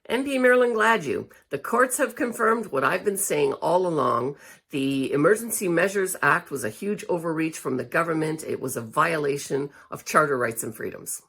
MP Marilyn Gladue, the courts have confirmed what I've been saying all along. The Emergency Measures Act was a huge overreach from the government. It was a violation of charter rights and freedoms.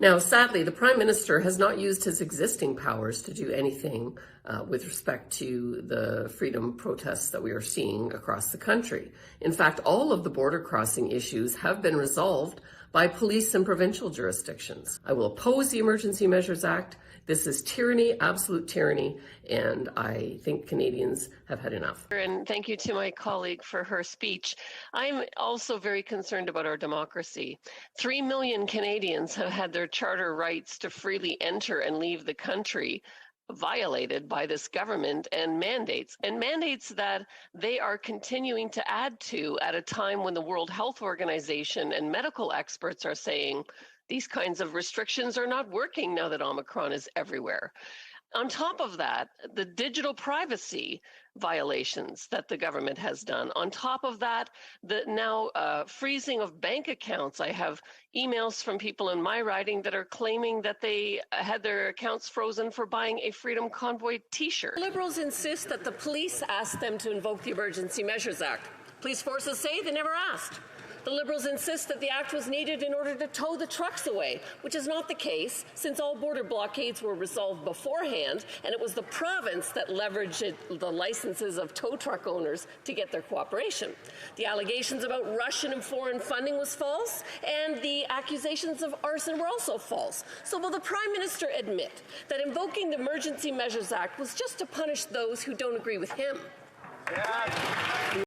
Now, sadly, the Prime Minister has not used his existing powers to do anything with respect to the freedom protests that we are seeing across the country. In fact, all of the border crossing issues have been resolved by police and provincial jurisdictions. I will oppose the Emergency Measures Act. This is tyranny, absolute tyranny, and I think Canadians have had enough. And thank you to my colleague for her speech. I'm also very concerned about our democracy. 3 million Canadians have had their charter rights to freely enter and leave the country violated by this government and mandates that they are continuing to add to at a time when the World Health Organization and medical experts are saying these kinds of restrictions are not working now that Omicron is everywhere. On top of that, the digital privacy violations that the government has done. On top of that, the now freezing of bank accounts. I have emails from people in my riding that are claiming that they had their accounts frozen for buying a Freedom Convoy t-shirt. Liberals insist that the police asked them to invoke the Emergency Measures Act. Police forces say they never asked. The Liberals insist that the act was needed in order to tow the trucks away, which is not the case, since all border blockades were resolved beforehand, and it was the province that leveraged the licenses of tow truck owners to get their cooperation. The allegations about Russian and foreign funding was false, and the accusations of arson were also false. So will the Prime Minister admit that invoking the Emergency Measures Act was just to punish those who don't agree with him? Yeah.